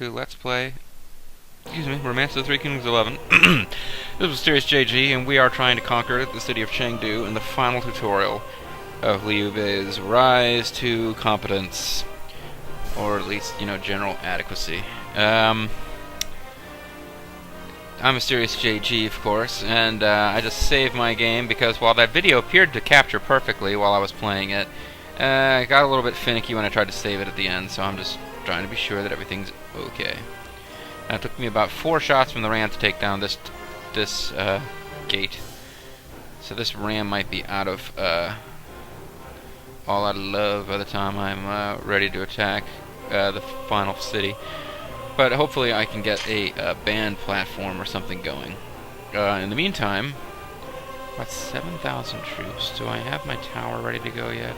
to Let's Play, excuse me, Romance of the Three Kingdoms 11. This is Mysterious JG, and we are trying to conquer the city of Chengdu in the final tutorial of Liu Bei's rise to competence, or at least, you know, general adequacy. I'm Mysterious JG, of course, and I just saved my game because while that video appeared to capture perfectly while I was playing it, I got a little bit finicky when I tried to save it at the end, so I'm just trying to be sure that everything's okay. Now, it took me about 4 shots from the ram to take down this gate. So this ram might be all out of love by the time I'm ready to attack the final city. But hopefully I can get a band platform or something going. In the meantime, about 7,000 troops. Do I have my tower ready to go yet?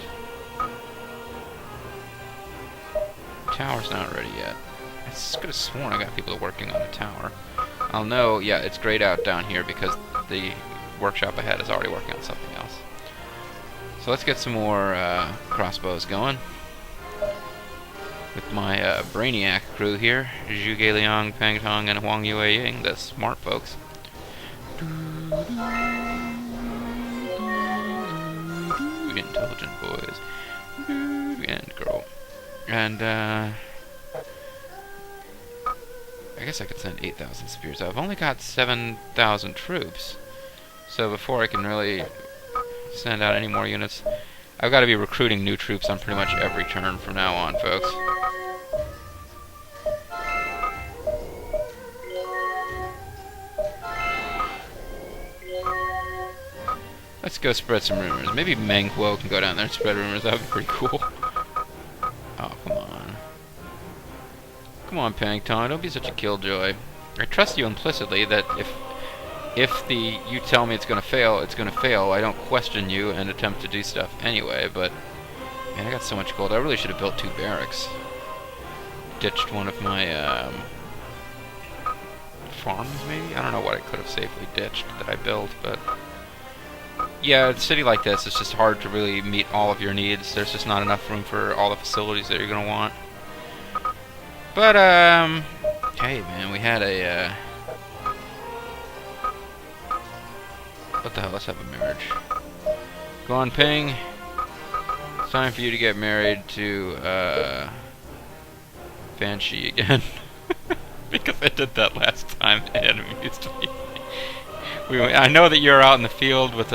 Tower's not ready yet. I could have sworn I got people working on the tower. I'll know, yeah, it's grayed out down here because the workshop ahead is already working on something else. So let's get some more crossbows going. With my Brainiac crew here, Zhuge Liang, Pang Tong, and Huang Yue Ying, the smart folks. Intelligent boys. And girl. And, I guess I could send 8,000 spears. I've only got 7,000 troops. So before I can really send out any more units, I've got to be recruiting new troops on pretty much every turn from now on, folks. Let's go spread some rumors. Maybe Meng Huo can go down there and spread rumors. That would be pretty cool. Oh, come on. Come on, Pang Tong. Don't be such a killjoy. I trust you implicitly that if you tell me it's going to fail, it's going to fail. I don't question you and attempt to do stuff anyway, but man, I got so much gold. I really should have built 2 barracks. Ditched one of my farms, maybe? I don't know what I could have safely ditched that I built, but yeah, a city like this, it's just hard to really meet all of your needs. There's just not enough room for all the facilities that you're going to want. But, hey man, we had a, what the hell, let's have a marriage. Go on, Ping. It's time for you to get married to, Fan Shi again. Because I did that last time and it amused me. I know that you're out in the field with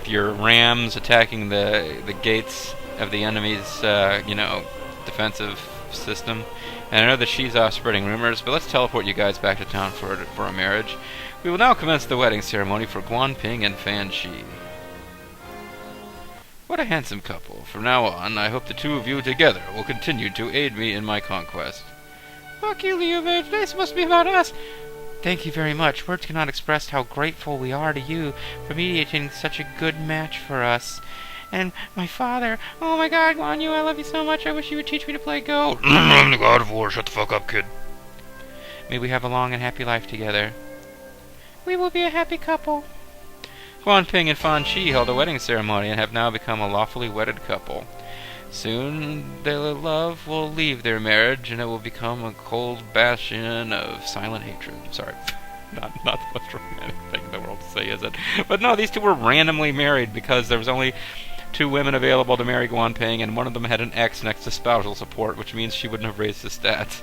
your rams attacking the gates of the enemy's, you know, defensive system. And I know that she's off spreading rumors, but let's teleport you guys back to town for a marriage. We will now commence the wedding ceremony for Guan Ping and Fan Shi. What a handsome couple. From now on, I hope the 2 of you together will continue to aid me in my conquest. Fuck you, Liu Bei. Today must be about us. Thank you very much. Words cannot express how grateful we are to you for mediating such a good match for us. And my father, oh my god, Guan Yu, I love you so much. I wish you would teach me to play Go. I'm the god of war. Shut the fuck up, kid. May we have a long and happy life together. We will be a happy couple. Guan Ping and Fan Shi held a wedding ceremony and have now become a lawfully wedded couple. Soon their love will leave their marriage and it will become a cold bastion of silent hatred. Sorry, not the most romantic thing in the world to say, is it? But no, these 2 were randomly married because there was only 2 women available to marry Guan Ping, and one of them had an X next to spousal support, which means she wouldn't have raised the stats.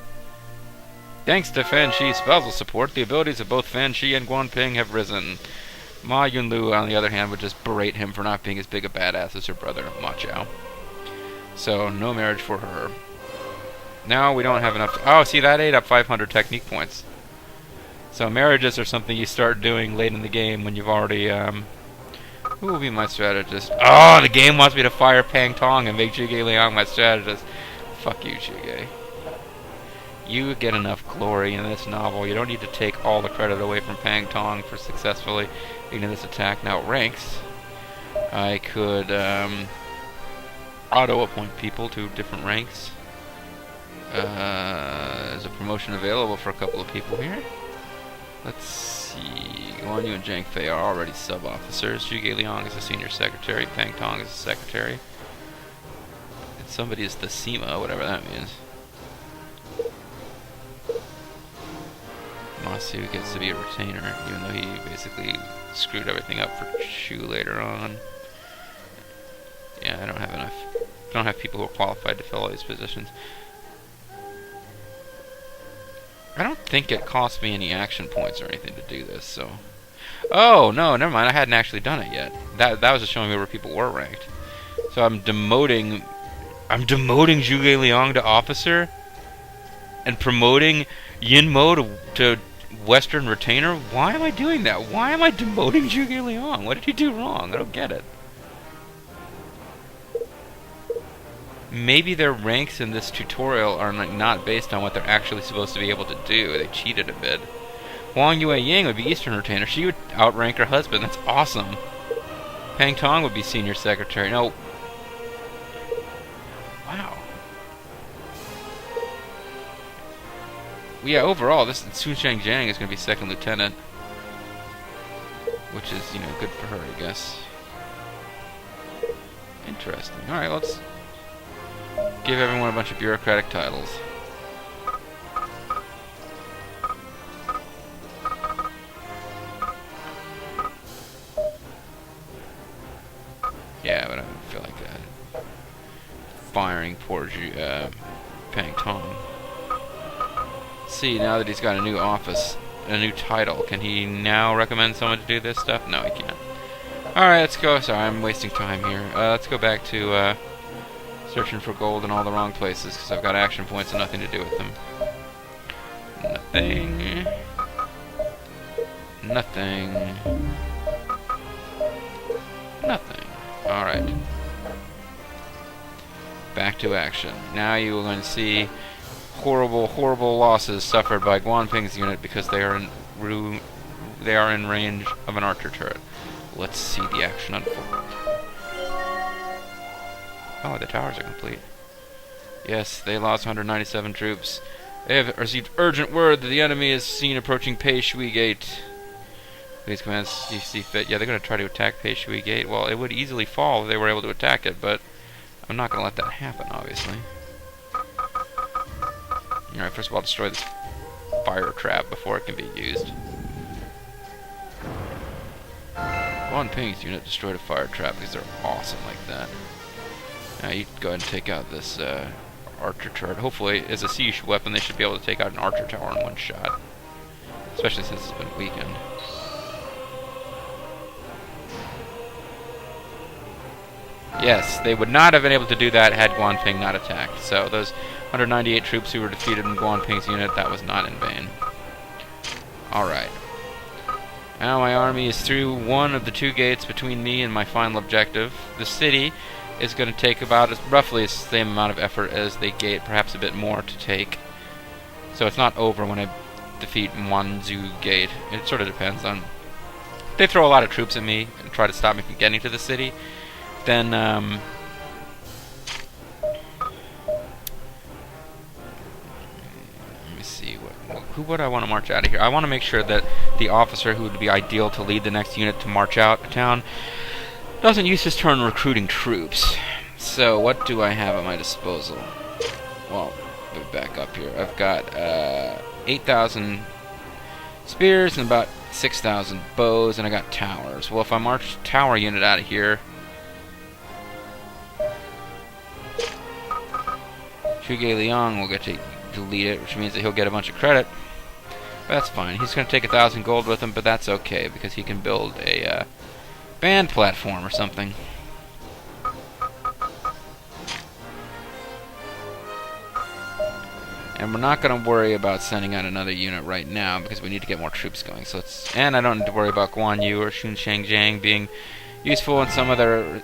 Thanks to Fan Shi's spousal support, the abilities of both Fan Shi and Guan Ping have risen. Ma Yunlu, on the other hand, would just berate him for not being as big a badass as her brother, Ma Chao. So, no marriage for her. Now we don't have enough... Oh, see, that ate up 500 technique points. So marriages are something you start doing late in the game when you've already, Who will be my strategist? Oh, the game wants me to fire Pang Tong and make Zhuge Liang my strategist. Fuck you, Zhuge. You get enough glory in this novel. You don't need to take all the credit away from Pang Tong for successfully leading this attack. Now, ranks. I could, auto-appoint people to different ranks. There's a promotion available for a couple of people here. Let's see. Guan Yu and Zhang Fei are already sub-officers. Zhuge Liang is a senior secretary. Pang Tong is a secretary. And somebody is the SEMA, whatever that means. boss who gets to be a retainer, even though he basically screwed everything up for Shu later on. Yeah, I don't have enough. I don't have people who are qualified to fill all these positions. I don't think it cost me any action points or anything to do this, so... Oh, no, never mind, I hadn't actually done it yet. That was just showing me where people were ranked. So I'm demoting Zhuge Liang to officer? And promoting Yinmo to Western Retainer? Why am I doing that? Why am I demoting Zhuge Liang? What did he do wrong? I don't get it. Maybe their ranks in this tutorial are not based on what they're actually supposed to be able to do. They cheated a bit. Huang Yue Ying would be Eastern Retainer. She would outrank her husband. That's awesome. Pang Tong would be Senior Secretary. No. Wow. Well, yeah, overall, this Sun Sheng Jiang is going to be Second Lieutenant. Which is, you know, good for her, I guess. Interesting. Alright, let's give everyone a bunch of bureaucratic titles. Yeah, but I don't feel like that. Firing poor Pang Tong. See, now that he's got a new office, a new title, can he now recommend someone to do this stuff? No, he can't. Alright, let's go. Sorry, I'm wasting time here. Let's go back to searching for gold in all the wrong places, because I've got action points and nothing to do with them. Nothing. Nothing. Nothing. Alright. Back to action. Now you are going to see horrible, horrible losses suffered by Guanping's unit because they are in range of an archer turret. Let's see the action unfold. Oh, the towers are complete. Yes, they lost 197 troops. They have received urgent word that the enemy is seen approaching Pei Shui Gate. Please command you see fit. Yeah, they're going to try to attack Pei Shui Gate. Well, it would easily fall if they were able to attack it, but I'm not going to let that happen, obviously. Alright, first of all, destroy this fire trap before it can be used. Guanping's unit destroyed a fire trap because they're awesome like that. Now you go ahead and take out this archer turret. Hopefully, as a siege weapon, they should be able to take out an archer tower in one shot. Especially since it's been weakened. Yes, they would not have been able to do that had Guanping not attacked. So those 198 troops who were defeated in Guanping's unit, that was not in vain. Alright. Now my army is through one of the two gates between me and my final objective. The city is going to take about roughly the same amount of effort as the gate, perhaps a bit more to take. So it's not over when I defeat Wanzhou Gate. It sort of depends on... If they throw a lot of troops at me and try to stop me from getting to the city, then let me see, who would I want to march out of here? I want to make sure that the officer who would be ideal to lead the next unit to march out of town doesn't use his turn recruiting troops. So what do I have at my disposal? Well, back up here. I've got 8,000 spears and about 6,000 bows, and I got towers. Well, if I march tower unit out of here, Zhuge Liang will get to lead it, which means that he'll get a bunch of credit. But that's fine. He's going to take 1,000 gold with him, but that's okay, because he can build a band platform or something. And we're not going to worry about sending out another unit right now, because we need to get more troops going. So and I don't need to worry about Guan Yu or Sun Sheng Jiang being useful in some other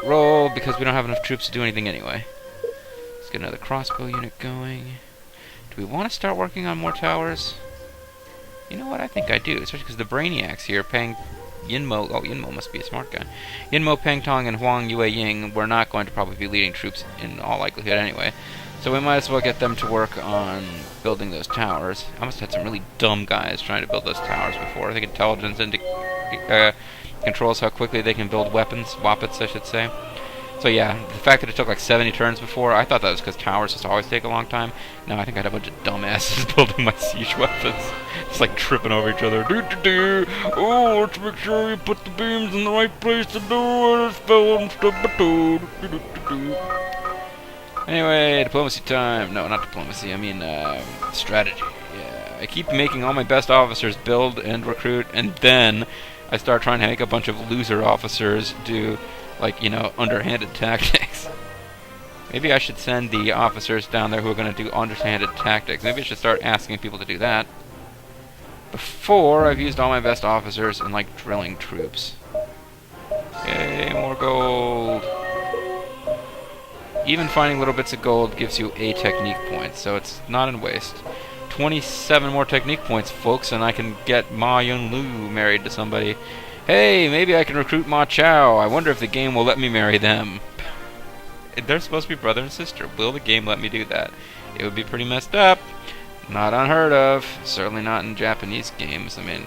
role, because we don't have enough troops to do anything anyway. Let's get another crossbow unit going. Do we want to start working on more towers? You know what? I think I do, especially because the brainiacs here, Yinmo, oh, Yinmo must be a smart guy. Yinmo, Pang Tong, and Huang Yue Ying were not going to probably be leading troops in all likelihood anyway. So we might as well get them to work on building those towers. I must have had some really dumb guys trying to build those towers before. I think intelligence controls how quickly they can build weapons, wappets I should say. So yeah, the fact that it took like 70 turns before, I thought that was because towers just always take a long time. No, I think I had a bunch of dumbasses building my siege weapons. Just like tripping over each other. Oh, let's make sure you put the beams in the right place to do it. Anyway, diplomacy time. No, not diplomacy. I mean, strategy. Yeah, I keep making all my best officers build and recruit, and then I start trying to make a bunch of loser officers do, like, you know, underhanded tactics. Maybe I should send the officers down there who are going to do underhanded tactics. Maybe I should start asking people to do that. Before, I've used all my best officers in, like, drilling troops. Yay, more gold. Even finding little bits of gold gives you a technique point, so it's not in waste. 27 more technique points, folks, and I can get Ma Yun-Lu married to somebody. Hey, maybe I can recruit Ma Chao. I wonder if the game will let me marry them. They're supposed to be brother and sister. Will the game let me do that? It would be pretty messed up. Not unheard of. Certainly not in Japanese games. I mean,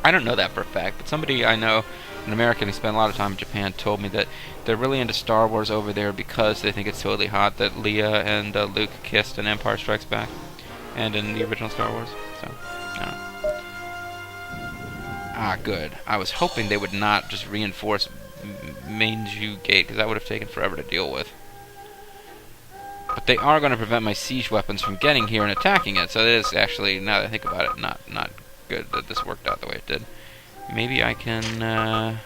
I don't know that for a fact, but somebody I know, an American who spent a lot of time in Japan, told me that they're really into Star Wars over there because they think it's totally hot that Leia and Luke kissed in Empire Strikes Back and in the original Star Wars. So, I don't know. Ah, good. I was hoping they would not just reinforce Maingju Gate, because that would have taken forever to deal with. But they are going to prevent my siege weapons from getting here and attacking it, so it is actually, now that I think about it, not good that this worked out the way it did. Maybe I can,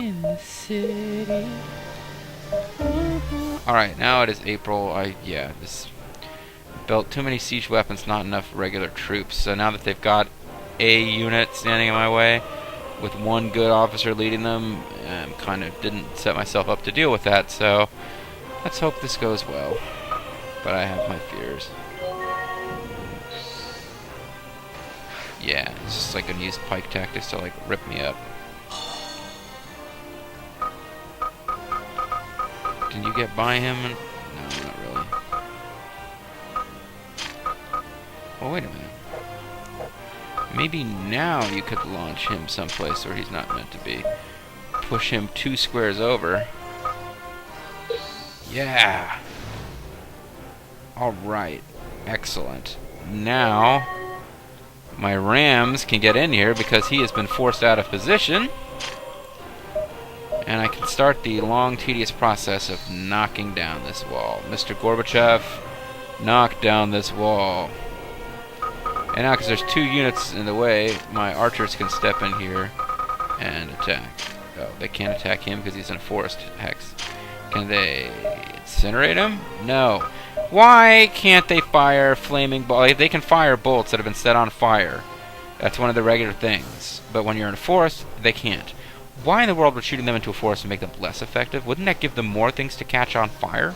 in the city. Alright, now it is April. This built too many siege weapons, not enough regular troops. So now that they've got a unit standing in my way, with one good officer leading them, kind of didn't set myself up to deal with that, so let's hope this goes well. But I have my fears. Yeah, it's just like gonna use pike tactics to like rip me up. Can you get by him? No, not really. Well, wait a minute. Maybe now you could launch him someplace where he's not meant to be. Push him 2 squares over. Yeah! Alright. Excellent. Now, my rams can get in here because he has been forced out of position. And I can start the long, tedious process of knocking down this wall. Mr. Gorbachev, knock down this wall. And now, because there's 2 units in the way, my archers can step in here and attack. Oh, they can't attack him because he's in a forest hex. Can they incinerate him? No. Why can't they fire flaming bolts? They can fire bolts that have been set on fire. That's one of the regular things. But when you're in a forest, they can't. Why in the world would shooting them into a forest make them less effective? Wouldn't that give them more things to catch on fire?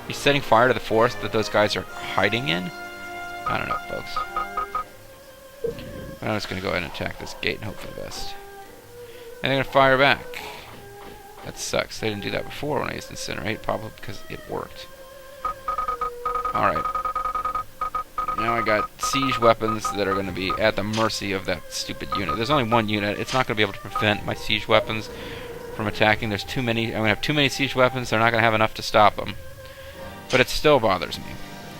He's setting fire to the forest that those guys are hiding in? I don't know, folks. I'm just going to go ahead and attack this gate and hope for the best. And they're going to fire back. That sucks. They didn't do that before when I used Incinerate, probably because it worked. Alright. Now I got siege weapons that are going to be at the mercy of that stupid unit. There's only 1 unit. It's not going to be able to prevent my siege weapons from attacking. There's too many. I'm going to have too many siege weapons. They're not going to have enough to stop them. But it still bothers me.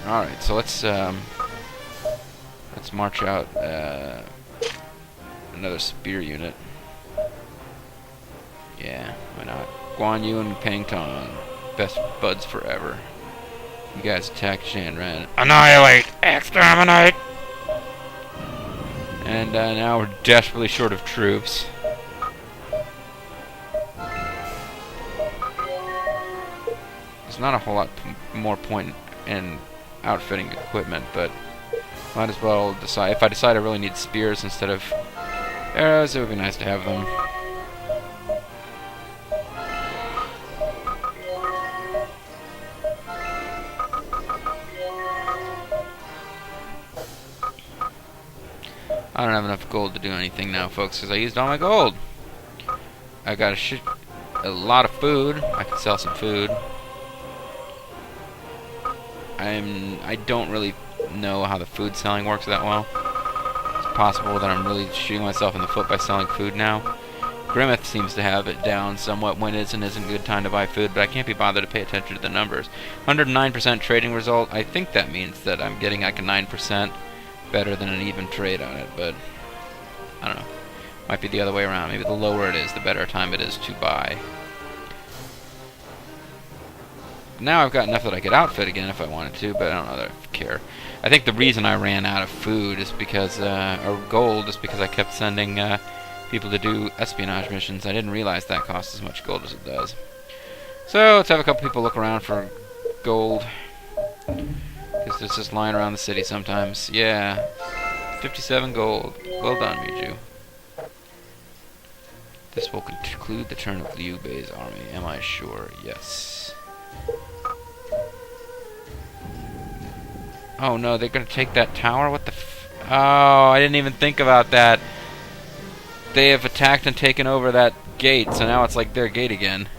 Alright, so let's march out another spear unit. Yeah, why not? Guan Yu and Pang Tong. Best buds forever. You guys attack Shanran. Annihilate! Exterminate! And now we're desperately short of troops. There's not a whole lot more point in outfitting equipment, but might as well decide. If I decide I really need spears instead of arrows, it would be nice to have them. I don't have enough gold to do anything now, folks, because I used all my gold. I got a lot of food. I can sell some food. I don't really know how the food selling works that well. It's possible that I'm really shooting myself in the foot by selling food now. Grimmeth seems to have it down somewhat when it isn't a good time to buy food, but I can't be bothered to pay attention to the numbers. 109% trading result. I think that means that I'm getting like a 9% better than an even trade on it, but I don't know. Might be the other way around. Maybe the lower it is, the better time it is to buy. Now I've got enough that I could outfit again if I wanted to, but I don't know that I care. I think the reason I ran out of food is because, or gold, is because I kept sending people to do espionage missions. I didn't realize that costs as much gold as it does. So let's have a couple people look around for gold. Because there's just lying around the city sometimes. Yeah. 57 gold. Well done, Miju. This will conclude the turn of Liu Bei's army. Am I sure? Yes. Oh no, they're gonna take that tower? What the oh, I didn't even think about that. They have attacked and taken over that gate, so now it's like their gate again.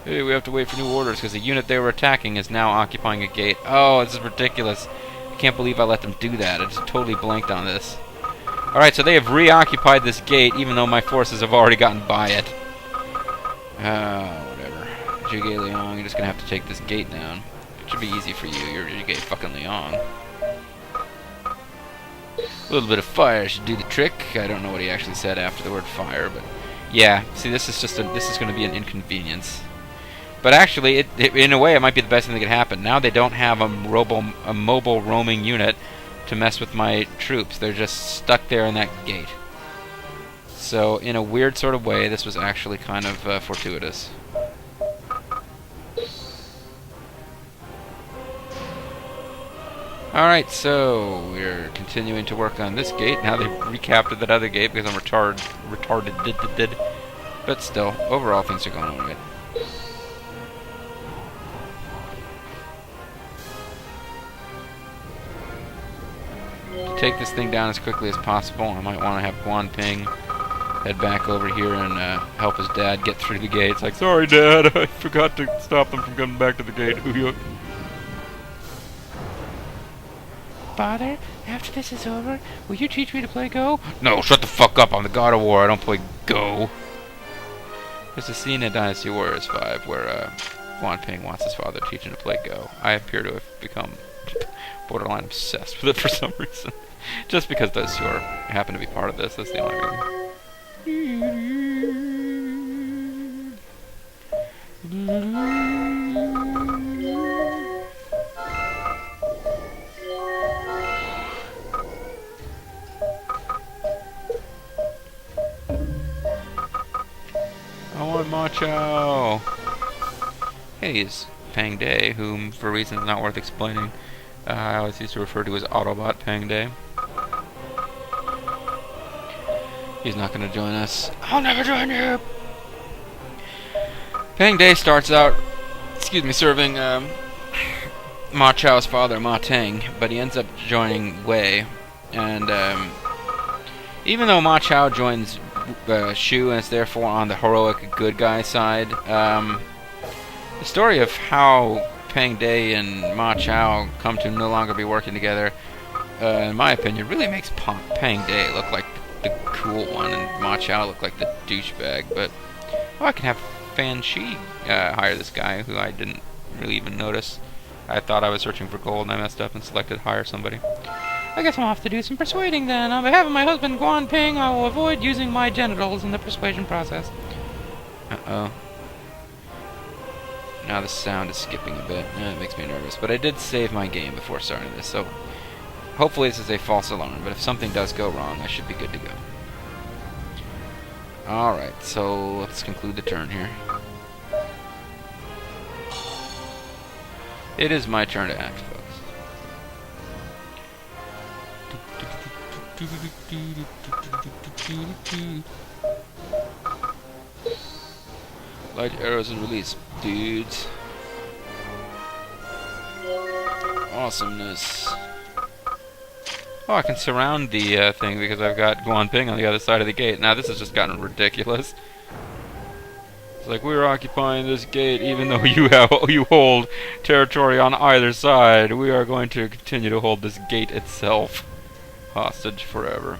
Hey, we have to wait for new orders because the unit they were attacking is now occupying a gate. Oh, this is ridiculous. I can't believe I let them do that. I just totally blanked on this. Alright, so they have reoccupied this gate even though my forces have already gotten by it. Whatever. Jige Liang, you're just going to have to take this gate down. It should be easy for you. You're Jige fucking Liang. A little bit of fire should do the trick. I don't know what he actually said after the word fire, but yeah. See, this is going to be an inconvenience. But actually, in a way, it might be the best thing that could happen. Now they don't have a mobile roaming unit to mess with my troops. They're just stuck there in that gate. So, in a weird sort of way, this was actually kind of fortuitous. Alright, so we're continuing to work on this gate. Now they've recaptured that other gate because I'm retarded. But still, overall things are going alright. To take this thing down as quickly as possible, I might want to have Guan Ping head back over here and help his dad get through the gate. It's like, sorry Dad, I forgot to stop them from coming back to the gate. Father, after this is over, will you teach me to play Go? No, shut the fuck up, I'm the God of War, I don't play Go. There's a scene in Dynasty Warriors 5 where Guan Ping wants his father to teach him to play Go. I appear to have become borderline obsessed with it for some reason. Just because those two happen to be part of this, that's the only reason. I want Macho. Hey, it's Pang Day, whom, for reasons not worth explaining, I always used to refer to as Autobot Pang Day. He's not going to join us. I'll never join you! Pang Day starts out, serving Ma Chao's father, Ma Teng, but he ends up joining Wei. And even though Ma Chao joins Shu and is therefore on the heroic good guy side, the story of how Pang Day and Ma Chao come to no longer be working together, in my opinion, really makes Pang Day look like the cool one and Ma Chao look like the douchebag. But I can have Fan Shi hire this guy who I didn't really even notice. I thought I was searching for gold and I messed up and selected hire somebody. I guess I'm off to do some persuading then. On behalf of my husband Guan Ping, I will avoid using my genitals in the persuasion process. Uh-oh. Now the sound is skipping a bit. It makes me nervous. But I did save my game before starting this, so hopefully this is a false alarm. But if something does go wrong, I should be good to go. Alright, so let's conclude the turn here. It is my turn to act, folks. Light arrows and release, dudes. Awesomeness. Oh, I can surround the thing because I've got Guan Ping on the other side of the gate. Now this has just gotten ridiculous. It's like, we're occupying this gate even though you hold territory on either side. We are going to continue to hold this gate itself hostage forever.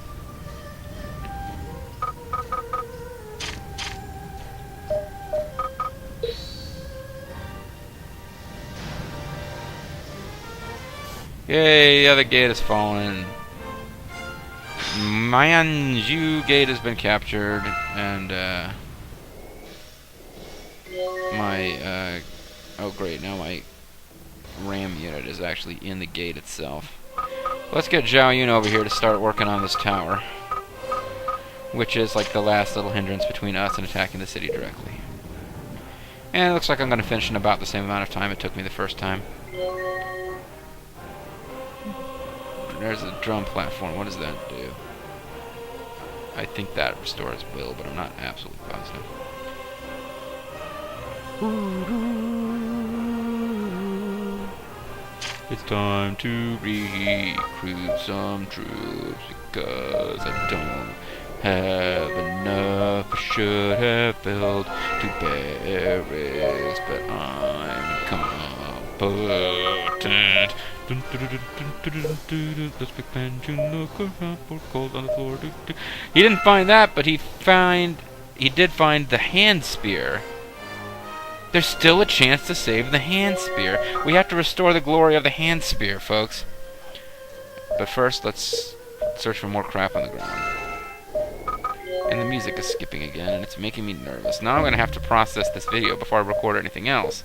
Yay, the other gate has fallen. Manju gate has been captured, and oh great, now my RAM unit is actually in the gate itself. Let's get Zhao Yun over here to start working on this tower, which is like the last little hindrance between us and attacking the city directly. And it looks like I'm going to finish in about the same amount of time it took me the first time. There's a drum platform. What does that do? I think that restores will, but I'm not absolutely positive. It's time to recruit some troops because I don't have enough. I should have built 2 barracks, but I'm competent. Let's pick pension, look around for gold on the floor. He didn't find that, but he did find the hand spear. There's still a chance to save the hand spear. We have to restore the glory of the hand spear, folks. But first, let's search for more crap on the ground. And the music is skipping again, and it's making me nervous. Now I'm going to have to process this video before I record anything else,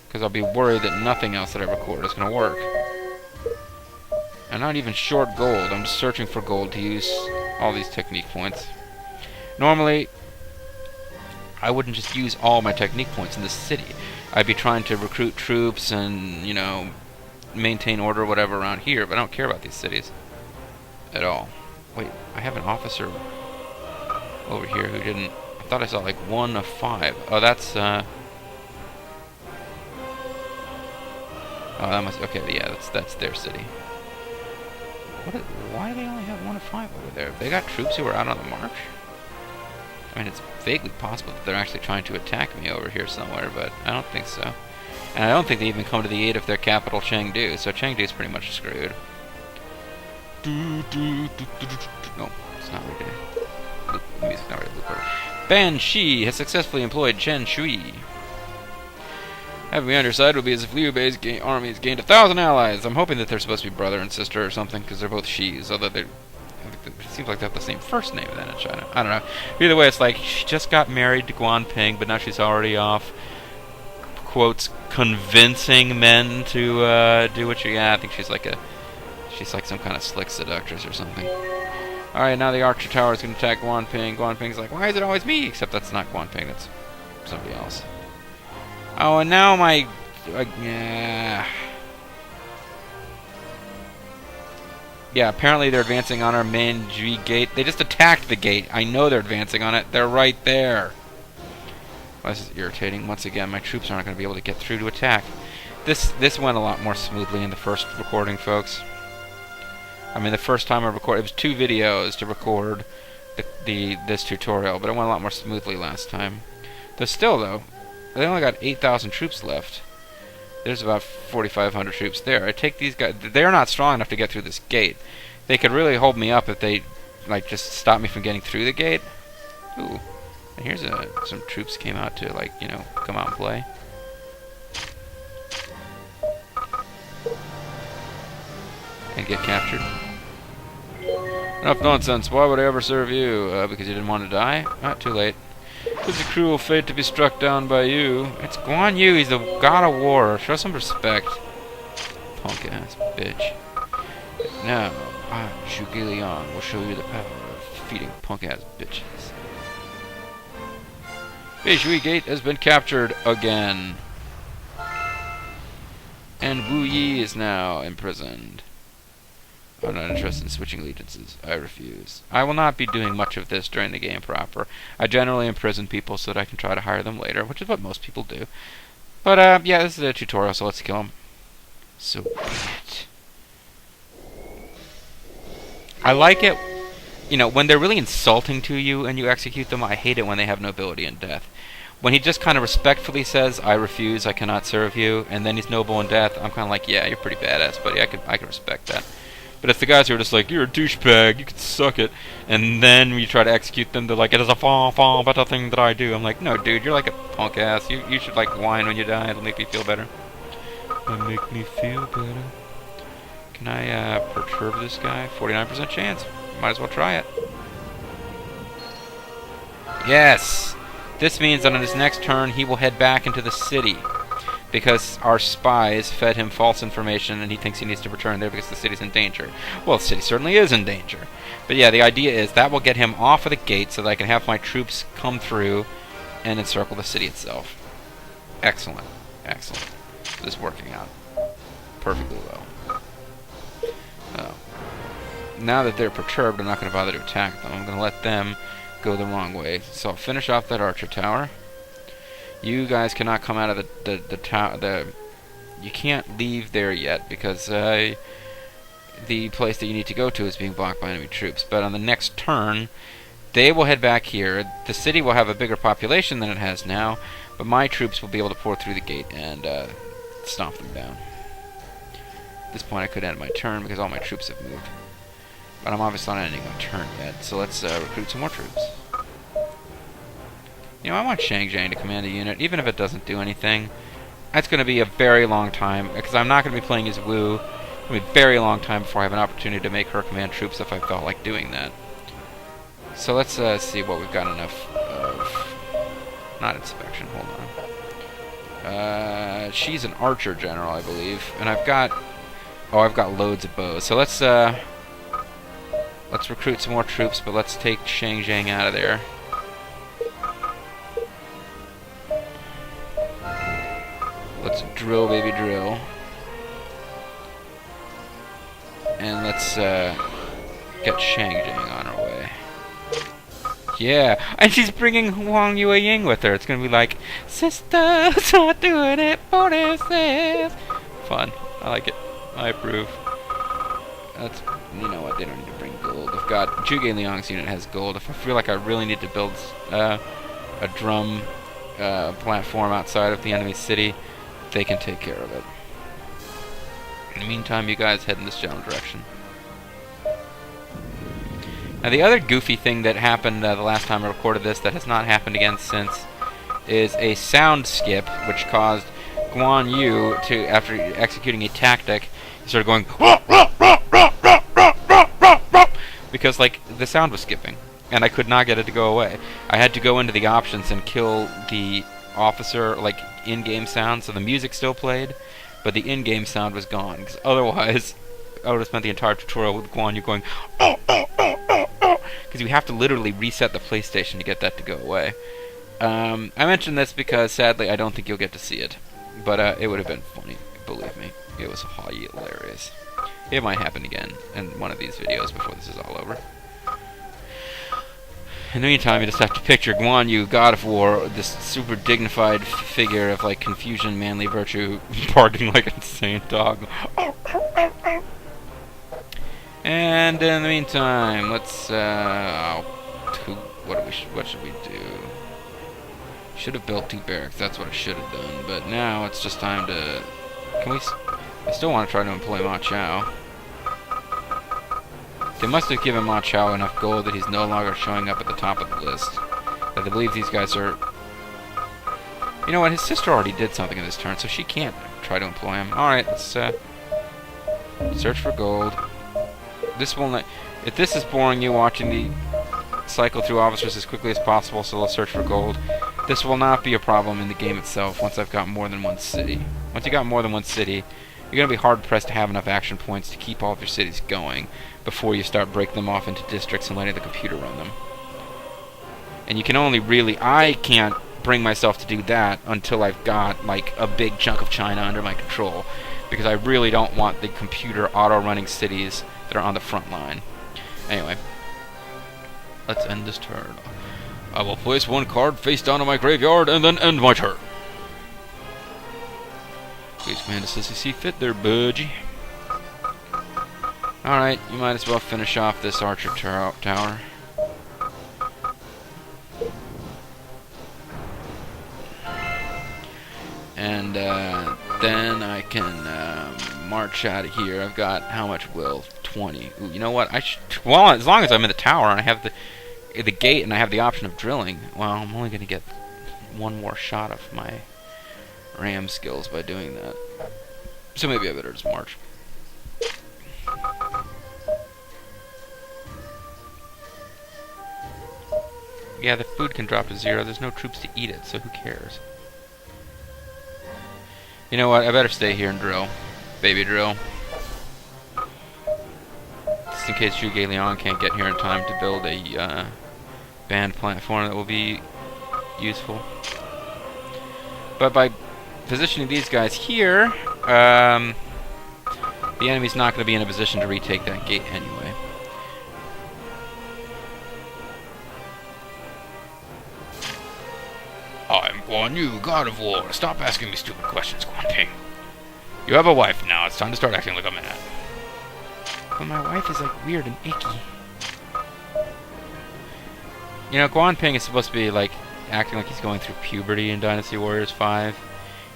because I'll be worried that nothing else that I record is going to work. I'm not even short gold. I'm just searching for gold to use all these technique points. Normally, I wouldn't just use all my technique points in this city. I'd be trying to recruit troops and, you know, maintain order or whatever around here, but I don't care about these cities at all. Wait, I have an officer over here who didn't... I thought I saw like 1 of 5. Oh, that's, oh, that must... Okay, yeah, that's their city. Why do they only have 1 of 5 over there? They got troops who are out on the march? I mean, it's vaguely possible that they're actually trying to attack me over here somewhere, but I don't think so. And I don't think they even come to the aid of their capital, Chengdu, so Chengdu's pretty much screwed. No, it's not right there. The music's not right. Ban Shi has successfully employed Chen Shui. Having me on your side will be as if Liu Bei's army has gained 1,000 allies. I'm hoping that they're supposed to be brother and sister or something, because they're both Shis, although they're It seems like they have the same first name then in China. I don't know. Either way, it's like she just got married to Guanping, but now she's already off, quotes, convincing men to do what she... Yeah, I think she's like some kind of slick seductress or something. Alright, now the Archer Tower is going to attack Guanping. Guanping's like, why is it always me? Except that's not Guanping, that's somebody else. Oh, and now my... Yeah, apparently they're advancing on our main G gate. They just attacked the gate. I know they're advancing on it. They're right there. Well, this is irritating. Once again, my troops aren't going to be able to get through to attack. This went a lot more smoothly in the first recording, folks. I mean, the first time I recorded, it was 2 videos to record this tutorial, but it went a lot more smoothly last time. But still, though, they only got 8,000 troops left. There's about 4,500 troops there. I take these guys... They're not strong enough to get through this gate. They could really hold me up if they, like, just stop me from getting through the gate. Ooh. And here's some troops came out to, like, you know, come out and play. And get captured. Enough nonsense. Why would I ever serve you? Because you didn't want to die? Not too late. It's a cruel fate to be struck down by you. It's Guan Yu, he's the god of war. Show some respect. Punk ass bitch. Now, I, Zhuge Liang, will show you the power of defeating punk ass bitches. Beishui Gate has been captured again. And Wu Yi is now imprisoned. I'm not interested in switching allegiances. I refuse. I will not be doing much of this during the game proper. I generally imprison people so that I can try to hire them later, which is what most people do. But, yeah, this is a tutorial, so let's kill them. So be it. I like it, you know, when they're really insulting to you and you execute them. I hate it when they have nobility in death. When he just kind of respectfully says, I refuse, I cannot serve you, and then he's noble in death, I'm kind of like, yeah, you're pretty badass, buddy. I can respect that. But it's the guys who are just like, you're a douchebag, you can suck it. And then when you try to execute them, they're like, it is a far better thing that I do. I'm like, no, dude, you're like a punk ass. You should, like, whine when you die. It'll make me feel better. It'll make me feel better. Can I, perturb this guy? 49% chance. Might as well try it. Yes! This means that on his next turn, he will head back into the city. Because our spies fed him false information and he thinks he needs to return there because the city's in danger. Well, the city certainly is in danger. But yeah, the idea is that will get him off of the gate so that I can have my troops come through and encircle the city itself. Excellent. Excellent. This is working out perfectly well. Oh. Now that they're perturbed, I'm not going to bother to attack them. I'm going to let them go the wrong way. So I'll finish off that archer tower. You guys cannot come out of the tower. You can't leave there yet because the place that you need to go to is being blocked by enemy troops. But on the next turn, they will head back here. The city will have a bigger population than it has now, but my troops will be able to pour through the gate and stomp them down. At this point, I could end my turn because all my troops have moved. But I'm obviously not ending my turn yet, so let's recruit some more troops. You know, I want Cheng to command a unit, even if it doesn't do anything. That's going to be a very long time, because I'm not going to be playing as Wu. It's going to be a very long time before I have an opportunity to make her command troops if I felt like doing that. So let's see what we've got enough of. Not inspection, hold on. She's an archer general, I believe. And I've got loads of bows. So let's recruit some more troops, but let's take Cheng out of there. Let's drill, baby, drill. And let's get Cheng on her way. Yeah, and she's bringing Huang Yueying with her. It's gonna be like, sisters are doing it for themselves. Fun. I like it. I approve. That's, you know what? They don't need to bring gold. I've got Zhuge Liang's unit has gold. If I feel like I really need to build a drum platform outside of the enemy city, they can take care of it. In the meantime, you guys head in this general direction. Now, the other goofy thing that happened the last time I recorded this that has not happened again since is a sound skip, which caused Guan Yu to, after executing a tactic, he started going because because, like, the sound was skipping, and I could not get it to go away. I had to go into the options and kill the officer, like, in-game sound, so the music still played, but the in-game sound was gone, because otherwise I would have spent the entire tutorial with Guan Yu going, oh, oh, oh, oh, oh, because you have to literally reset the PlayStation to get that to go away. I mentioned this because, sadly, I don't think you'll get to see it, but it would have been funny, believe me. It was hilarious. It might happen again in one of these videos before this is all over. In the meantime, you just have to picture Guan Yu, God of War, this super dignified figure of, like, confusion, manly virtue, barking like an insane dog. And in the meantime, let's, what should we do? Should have built 2 barracks, that's what I should have done, but now it's just time to... I still want to try to employ Ma Chao. They must have given Ma Chao enough gold that he's no longer showing up at the top of the list. That they believe these guys are... You know what, his sister already did something in this turn, so she can't try to employ him. Alright, let's search for gold. This will not... If this is boring you watching the cycle through officers as quickly as possible, so let's search for gold. This will not be a problem in the game itself once I've got more than one city. Once you got more than one city, you're going to be hard-pressed to have enough action points to keep all of your cities going before you start breaking them off into districts and letting the computer run them. And you can only really... I can't bring myself to do that until I've got, like, a big chunk of China under my control, because I really don't want the computer auto-running cities that are on the front line. Anyway, let's end this turn. I will place 1 card face down in my graveyard and then end my turn. Please command us as you see fit there, budgie. Alright, you might as well finish off this archer tower. And then I can march out of here. I've got how much will? 20. Ooh, you know what? Well, as long as I'm in the tower and I have the gate and I have the option of drilling, well, I'm only going to get 1 more shot of my ram skills by doing that. So maybe I better just march. Yeah, the food can drop to 0. There's no troops to eat it, so who cares? You know what? I better stay here and drill. Baby drill. Just in case Zhuge Liang can't get here in time to build a band platform that will be useful. But by positioning these guys here, the enemy's not going to be in a position to retake that gate anyway. I'm Guan Yu, God of War. Stop asking me stupid questions, Guan Ping. You have a wife now. It's time to start acting like a man. But my wife is, like, weird and icky. You know, Guan Ping is supposed to be, like, acting like he's going through puberty in Dynasty Warriors 5.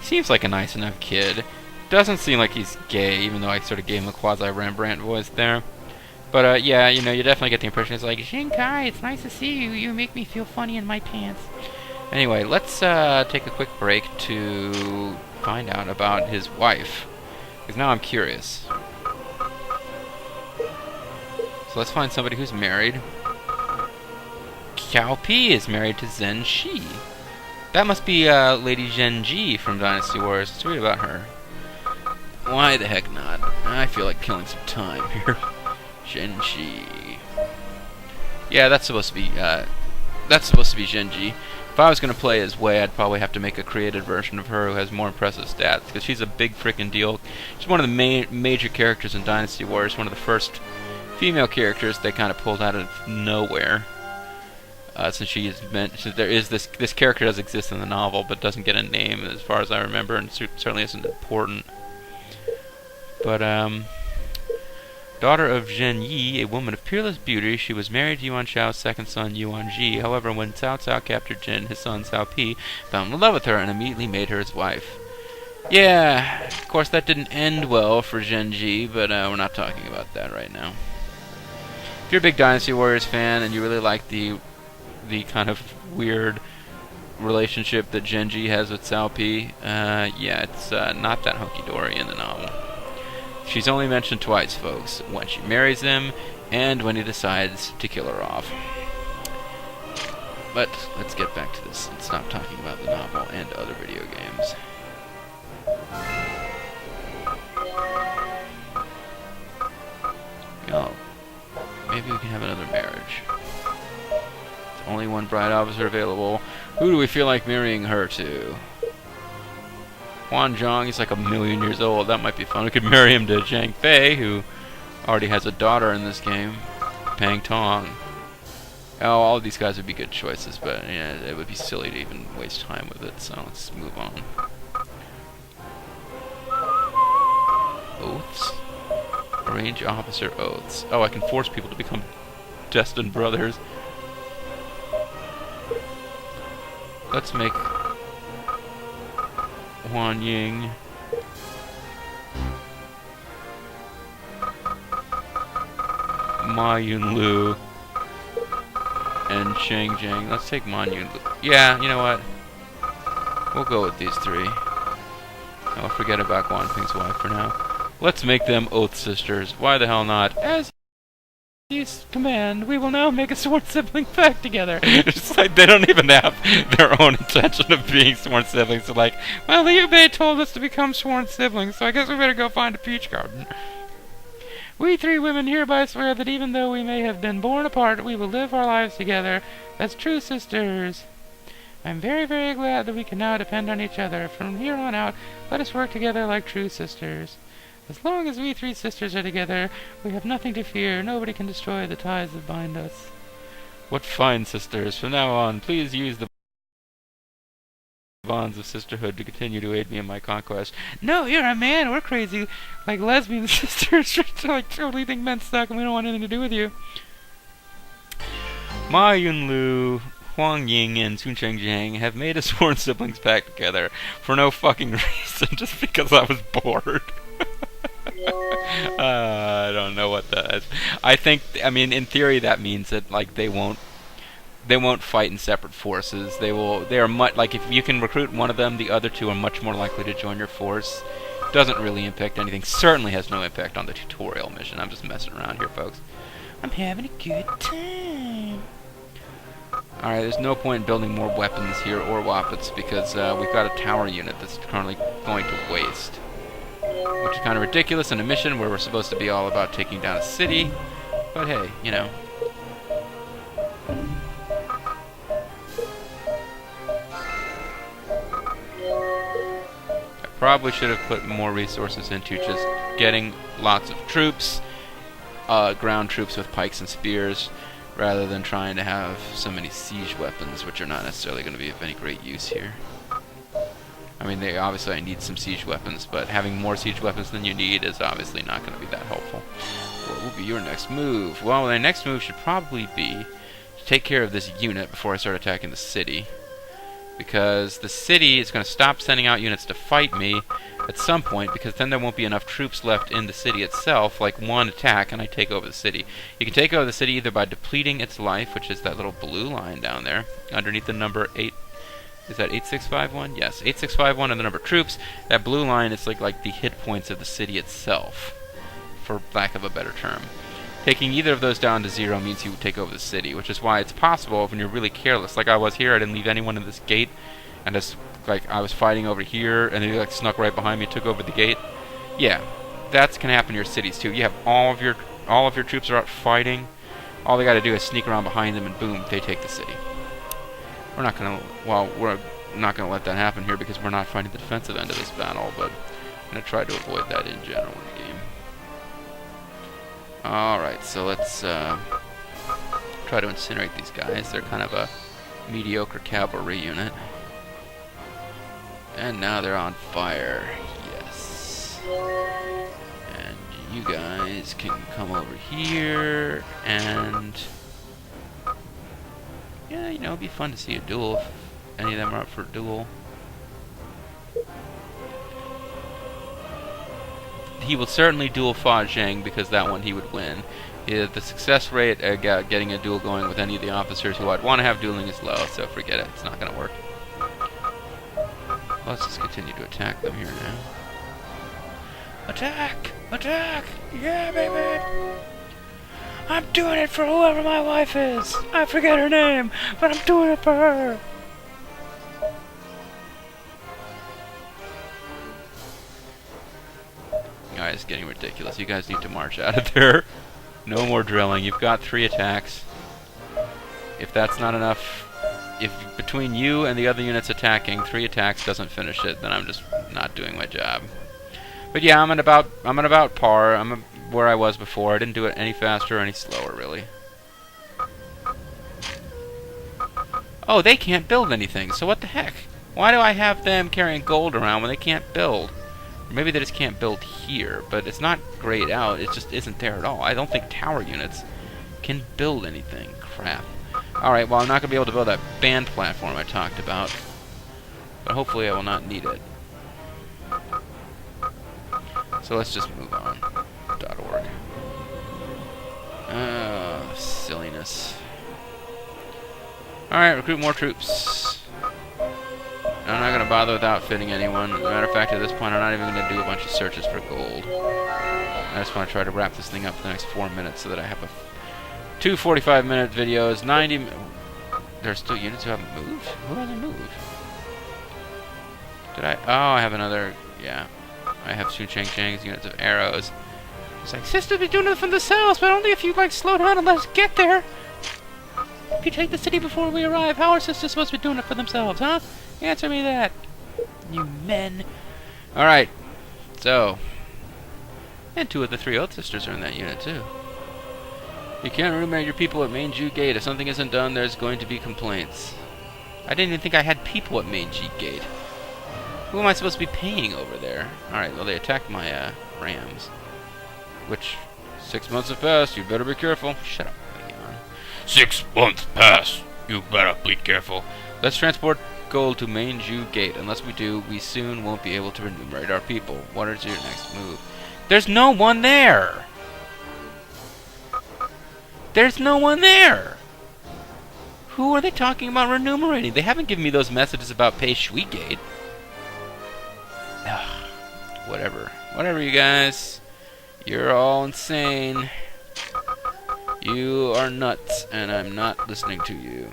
He seems like a nice enough kid. Doesn't seem like he's gay, even though I sort of gave him a quasi-Rembrandt voice there. But, yeah, you know, you definitely get the impression it's like, Shinkai, it's nice to see you. You make me feel funny in my pants. Anyway, let's take a quick break to find out about his wife. Because now I'm curious. So let's find somebody who's married. Xiao Pi is married to Zhen Shi. That must be Lady Zhen Ji from Dynasty Wars. Let's read about her. Why the heck not? I feel like killing some time here. Zhen Shi. Yeah, that's supposed to be Zhen Ji. If I was going to play as Wei, I'd probably have to make a created version of her who has more impressive stats, because she's a big frickin' deal. She's one of the major characters in Dynasty Wars, one of the first female characters they kind of pulled out of nowhere. Since there is this character does exist in the novel, but doesn't get a name as far as I remember, and certainly isn't important. But daughter of Zhen Yi, a woman of peerless beauty, she was married to Yuan Shao's second son, Yuan Ji. However, when Cao Cao captured Jin, his son Cao Pi fell in love with her and immediately made her his wife. Yeah, of course that didn't end well for Zhen Ji, but we're not talking about that right now. If you're a big Dynasty Warriors fan and you really like the kind of weird relationship that Zhen Ji has with Cao Pi, yeah, it's not that hunky-dory in the novel. She's only mentioned twice, folks. When she marries him, and when he decides to kill her off. But let's get back to this and stop talking about the novel and other video games. Oh, maybe we can have another marriage. There's only one bride officer available. Who do we feel like marrying her to? Huan Zhang, he's like 1,000,000 years old. That might be fun. We could marry him to Cheng, who already has a daughter in this game. Pang Tong. Oh, all of these guys would be good choices, but yeah, it would be silly to even waste time with it, so let's move on. Oaths? Arrange officer oaths. Oh, I can force people to become destined brothers. Let's make Huan Ying Ma Yunlu and Cheng Jiang. Let's take Ma Yunlu. Yeah, you know what? We'll go with these three. I'll forget about Guan Ping's wife for now. Let's make them oath sisters. Why the hell not? As you command, we will now make a sworn sibling pact together. It's like they don't even have their own intention of being sworn siblings. They're like, well, the Yubei told us to become sworn siblings, so I guess we better go find a peach garden. We three women hereby swear that even though we may have been born apart, we will live our lives together as true sisters. I'm very, very glad that we can now depend on each other. From here on out, let us work together like true sisters. As long as we three sisters are together, we have nothing to fear. Nobody can destroy the ties that bind us. What fine sisters. From now on, please use the bonds of sisterhood to continue to aid me in my conquest. No, you're a man. We're crazy. Like lesbian sisters. Like totally think men suck and we don't want anything to do with you. Ma Yunlu, Huang Ying, and Sun Cheng Jiang have made a sworn siblings pact together for no fucking reason, just because I was bored. I don't know what that is. I mean, in theory, that means that like they won't fight in separate forces. They are much like if you can recruit one of them, the other two are much more likely to join your force. Doesn't really impact anything. Certainly has no impact on the tutorial mission. I'm just messing around here, folks. I'm having a good time. Alright, there's no point in building more weapons here or wappets because we've got a tower unit that's currently going to waste. Which is kind of ridiculous in a mission where we're supposed to be all about taking down a city. But hey, you know. I probably should have put more resources into just getting lots of troops, ground troops with pikes and spears, rather than trying to have so many siege weapons, which are not necessarily going to be of any great use here. I mean, obviously I need some siege weapons, but having more siege weapons than you need is obviously not going to be that helpful. What will be your next move? Well, my next move should probably be to take care of this unit before I start attacking the city. Because the city is going to stop sending out units to fight me at some point, because then there won't be enough troops left in the city itself, like one attack, and I take over the city. You can take over the city either by depleting its life, which is that little blue line down there, underneath the number 8. Is that 8651? Yes, 8651 and the number of troops. That blue line is like the hit points of the city itself, for lack of a better term. Taking either of those down to 0 means you take over the city, which is why it's possible when you're really careless. Like I was here, I didn't leave anyone in this gate, and just like I was fighting over here, and they like snuck right behind me, took over the gate. Yeah, that can happen in your cities too. You have all of your troops are out fighting. All they got to do is sneak around behind them, and boom, they take the city. We're not gonna let that happen here because we're not fighting the defensive end of this battle, but I'm gonna try to avoid that in general in the game. Alright, so let's try to incinerate these guys. They're kind of a mediocre cavalry unit. And now they're on fire. Yes. And you guys can come over here and... yeah, you know, it'd be fun to see a duel if any of them are up for a duel. He will certainly duel Fa Zheng because that one he would win. The success rate at getting a duel going with any of the officers who I'd want to have dueling is low, so forget it. It's not going to work. Let's just continue to attack them here now. Attack! Attack! Yeah, baby! I'm doing it for whoever my wife is! I forget her name, but I'm doing it for her! Alright, it's getting ridiculous. You guys need to march out of there. No more drilling. You've got 3 attacks. If that's not enough, if between you and the other units attacking, 3 attacks doesn't finish it, then I'm just not doing my job. But yeah, I'm at about par. I'm where I was before. I didn't do it any faster or any slower, really. Oh, they can't build anything, so what the heck? Why do I have them carrying gold around when they can't build? Or maybe they just can't build here, but it's not grayed out. It just isn't there at all. I don't think tower units can build anything. Crap. Alright, well, I'm not going to be able to build that band platform I talked about. But hopefully I will not need it. So let's just move on. .org. Oh, silliness. Alright, recruit more troops. I'm not going to bother with outfitting anyone. As a matter of fact, at this point, I'm not even going to do a bunch of searches for gold. I just want to try to wrap this thing up for the next 4 minutes so that I have 2 45-minute videos, 90... There are still units who haven't moved? Who hasn't moved? Did I... Oh, I have another... Yeah. I have Cheng's units of arrows. It's like, sisters be doing it for themselves, but only if you, like, slow down and let us get there. If you take the city before we arrive, how are sisters supposed to be doing it for themselves, huh? Answer me that. You men. Alright. So. And 2 of the 3 Oath Sisters are in that unit, too. You can't remain your people at Main-Ju Gate. If something isn't done, there's going to be complaints. I didn't even think I had people at Main-Ju Gate. Who am I supposed to be paying over there? Alright, well, they attacked my, rams. Which, 6 months have passed. You better be careful. Shut up, Leon. 6 months passed. You better be careful. Let's transport gold to Main-Ju Gate. Unless we do, we soon won't be able to remunerate our people. What is your next move? There's no one there! There's no one there! Who are they talking about remunerating? They haven't given me those messages about pay Shui Gate. Whatever. Whatever, you guys. You're all insane. You are nuts, and I'm not listening to you.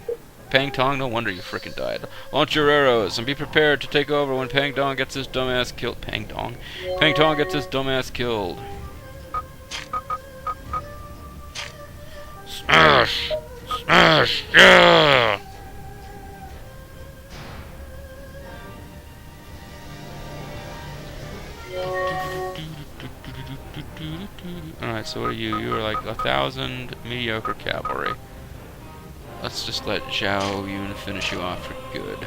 Pang Tong, no wonder you frickin' died. Launch your arrows, and be prepared to take over when Pang Tong gets his dumbass killed. Pang Tong? Pang Tong gets his dumbass killed. Smash! Smash! Yeah! Alright, so what are you? You are like 1,000 mediocre cavalry. Let's just let Zhao Yun finish you off for good.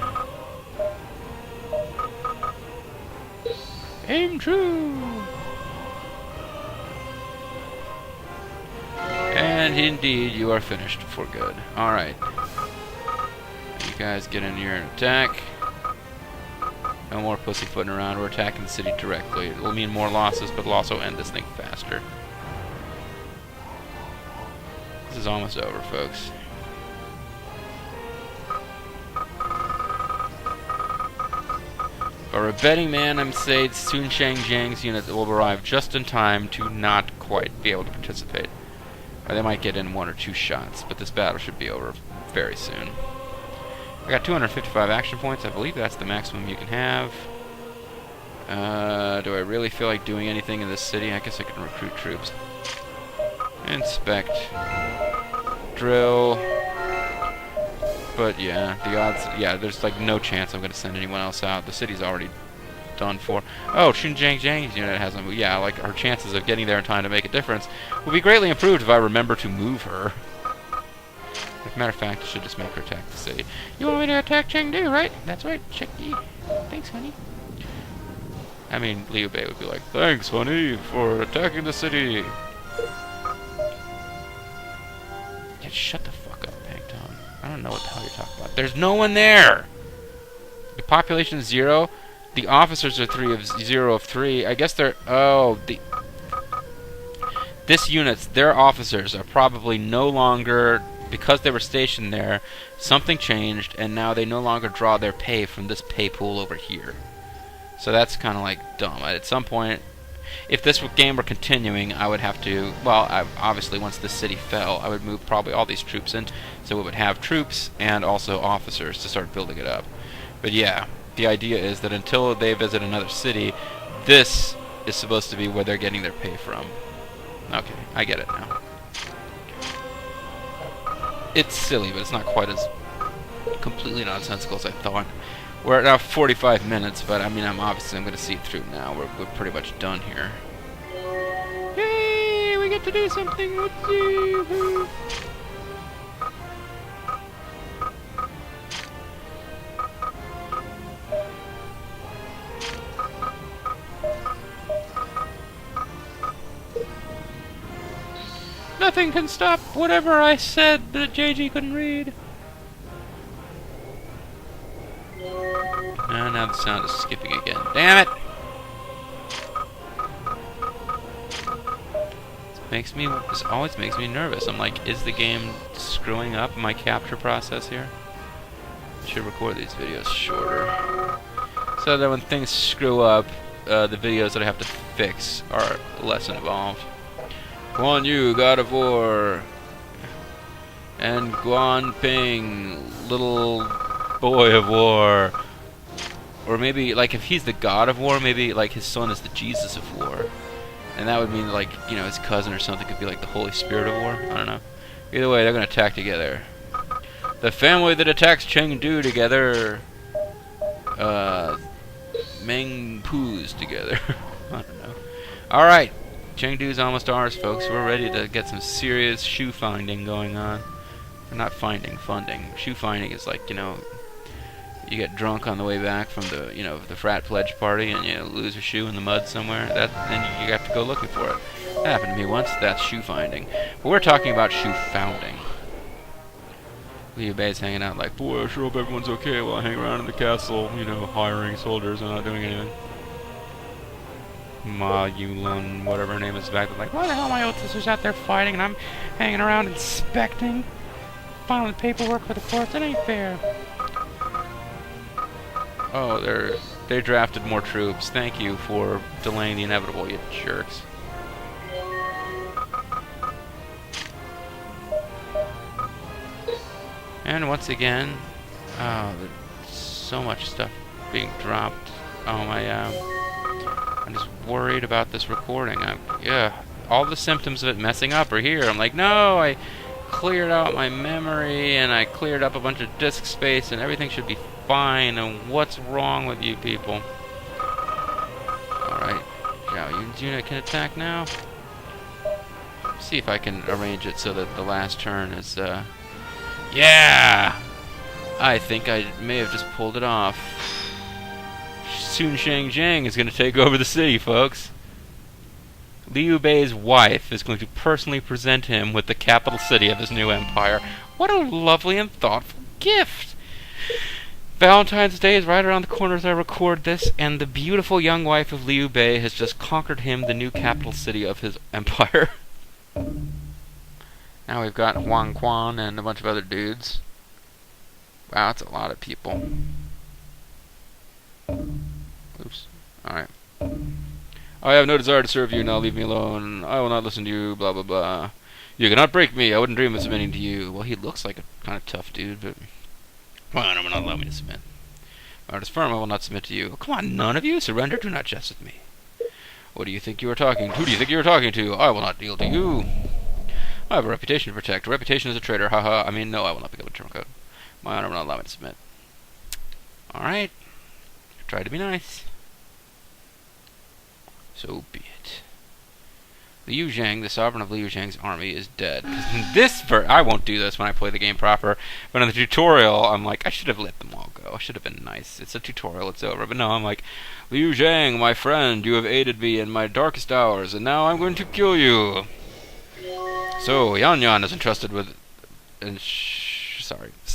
Aim true! And indeed, you are finished for good. Alright. You guys get in here and attack. No more pussyfooting around. We're attacking the city directly. It will mean more losses, but it'll also end this thing faster. This is almost over, folks. For a betting man, I'm saying Sun Shang Jiang's unit will arrive just in time to not quite be able to participate. Or they might get in 1 or 2 shots, but this battle should be over very soon. I got 255 action points. I believe that's the maximum you can have. Do I really feel like doing anything in this city? I guess I can recruit troops. Inspect. Drill. But yeah, the odds... Yeah, there's like no chance I'm going to send anyone else out. The city's already done for. Oh, Xinjiang Jiang's unit hasn't moved. Yeah, like her chances of getting there in time to make a difference will be greatly improved if I remember to move her. As a matter of fact, I should just make her attack the city. You want me to attack Chengdu, right? That's right, Chengdu. Thanks, honey. I mean, Liu Bei would be like, thanks, honey, for attacking the city. Yeah, shut the fuck up, Pang Tong. I don't know what the hell you're talking about. There's no one there! The population is 0. The officers are 0 of 3. I guess they're... Oh, this unit's, their officers are probably no longer... Because they were stationed there, something changed, and now they no longer draw their pay from this pay pool over here. So that's kind of like dumb. At some point, if this game were continuing, I would have to, well, obviously once the city fell, I would move probably all these troops in, so it would have troops and also officers to start building it up. But yeah, the idea is that until they visit another city, this is supposed to be where they're getting their pay from. Okay, I get it now. It's silly, but it's not quite as completely nonsensical as I thought. We're at now 45 minutes, but I mean, I'm going to see it through now. We're pretty much done here. Yay! We get to do something with you! Nothing can stop whatever I said that JG couldn't read. And now the sound is skipping again. Damn it! This always makes me nervous. I'm like, is the game screwing up my capture process here? I should record these videos shorter, so that when things screw up, the videos that I have to fix are less involved. Guan Yu, God of War, and Guan Ping, little boy of war. Or maybe, like, if he's the God of War, maybe, like, his son is the Jesus of War. And that would mean, like, you know, his cousin or something could be, like, the Holy Spirit of War. I don't know. Either way, they're going to attack together. The family that attacks Chengdu together. Meng Poos together. I don't know. Alright. Chengdu's almost ours, folks. We're ready to get some serious shoe finding going on. Or not finding, funding. Shoe finding is like, you know, you get drunk on the way back from the, you know, the frat pledge party and you lose your shoe in the mud somewhere. Then you have to go looking for it. That happened to me once. That's shoe finding. But we're talking about shoe founding. Liu Bei's hanging out like, boy, I sure hope everyone's okay while I hang around in the castle, you know, hiring soldiers and not doing anything. Ma Yulun, whatever her name is, back there like, why the hell are my old sisters out there fighting and I'm hanging around inspecting, filing paperwork for the courts? It ain't fair. Oh, they drafted more troops. Thank you for delaying the inevitable, you jerks. And once again, there's so much stuff being dropped. Oh my, I'm just worried about this recording. Yeah, all the symptoms of it messing up are here. I'm like, no, I cleared out my memory and I cleared up a bunch of disk space and everything should be fine. And what's wrong with you people? Alright, Zhao Yunjuna can attack now. See if I can arrange it so that the last turn is, yeah! I think I may have just pulled it off. Sun Shang is going to take over the city, folks. Liu Bei's wife is going to personally present him with the capital city of his new empire. What a lovely and thoughtful gift! Valentine's Day is right around the corner as I record this, and the beautiful young wife of Liu Bei has just conquered him the new capital city of his empire. Now we've got Huang Quan and a bunch of other dudes. Wow, that's a lot of people. Oops. Alright. I have no desire to serve you, now leave me alone. I will not listen to you, blah blah blah. You cannot break me, I wouldn't dream of submitting to you. Well, he looks like a kind of tough dude, but... Fine, I will not allow me to submit. My heart is firm, I will not submit to you. Oh, come on, none of you, surrender, do not jest with me. What do you think you are talking to? Who do you think you are talking to? I will not deal to you. I have a reputation to protect. A reputation as a traitor, haha. I mean, no, I will not be able to turncoat. My honor will not allow me to submit. Alright. Try to be nice. So be it. Liu Zhang, the sovereign of Liu Zhang's army, is dead. I won't do this when I play the game proper, but in the tutorial, I'm like, I should have let them all go. I should have been nice. It's a tutorial, it's over. But no, I'm like, Liu Zhang, my friend, you have aided me in my darkest hours, and now I'm going to kill you. So, Yan Yan is entrusted with...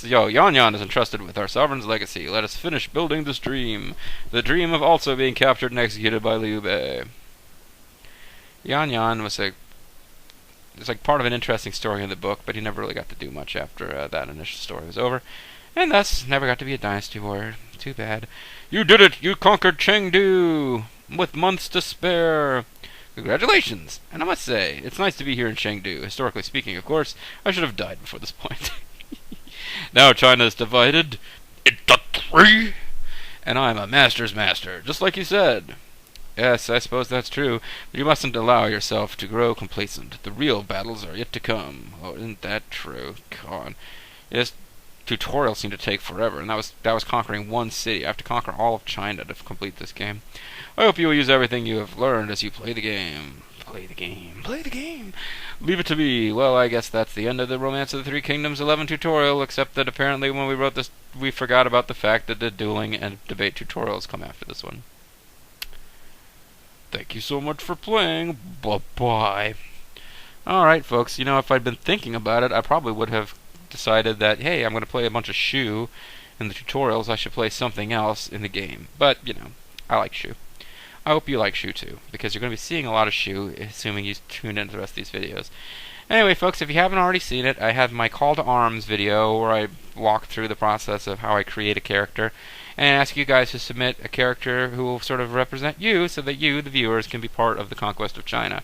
Yan Yan is entrusted with our sovereign's legacy. Let us finish building this dream. The dream of also being captured and executed by Liu Bei. Yan Yan was it's like part of an interesting story in the book, but he never really got to do much after that initial story was over. And thus, never got to be a dynasty warrior. Too bad. You did it! You conquered Chengdu! with months to spare. Congratulations! And I must say, it's nice to be here in Chengdu. Historically speaking, of course, I should have died before this point. Now China is divided into 3, and I'm a master's master, just like you said. Yes, I suppose that's true, but you mustn't allow yourself to grow complacent. The real battles are yet to come. Oh, isn't that true? God. This tutorial seemed to take forever, and that was conquering one city. I have to conquer all of China to complete this game. I hope you will use everything you have learned as you play the game. Play the game. Play the game. Leave it to me. Well, I guess that's the end of the Romance of the Three Kingdoms 11 tutorial, except that apparently when we wrote this, we forgot about the fact that the dueling and debate tutorials come after this one. Thank you so much for playing. Bye-bye. Alright, folks, you know, if I'd been thinking about it, I probably would have decided that, hey, I'm going to play a bunch of Shu in the tutorials. I should play something else in the game. But, you know, I like Shu. I hope you like Shu too, because you're going to be seeing a lot of Shu, assuming you tune into the rest of these videos. Anyway, folks, if you haven't already seen it, I have my Call to Arms video where I walk through the process of how I create a character and ask you guys to submit a character who will sort of represent you so that you, the viewers, can be part of the conquest of China.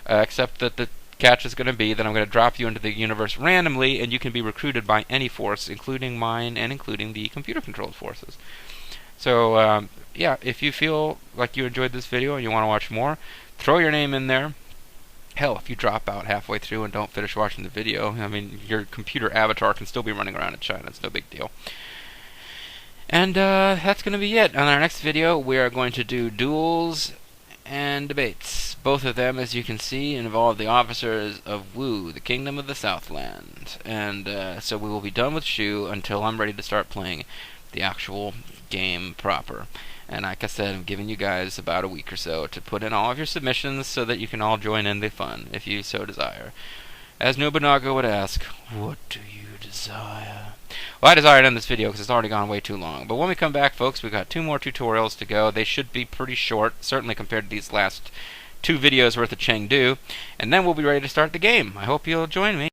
Except that the catch is going to be that I'm going to drop you into the universe randomly, and you can be recruited by any force, including mine and including the computer-controlled forces. So, yeah, if you feel like you enjoyed this video and you want to watch more, throw your name in there. Hell, if you drop out halfway through and don't finish watching the video, I mean, your computer avatar can still be running around in China. It's no big deal. And that's going to be it. On our next video, we are going to do duels and debates. Both of them, as you can see, involve the officers of Wu, the Kingdom of the Southland. And so we will be done with Shu until I'm ready to start playing the actual game proper. And like I said, I'm giving you guys about a week or so to put in all of your submissions so that you can all join in the fun, if you so desire. As Nobunaga would ask, what do you desire? Well, I desire to end this video because it's already gone way too long. But when we come back, folks, we've got 2 more tutorials to go. They should be pretty short, certainly compared to these last 2 videos worth of Chengdu. And then we'll be ready to start the game. I hope you'll join me.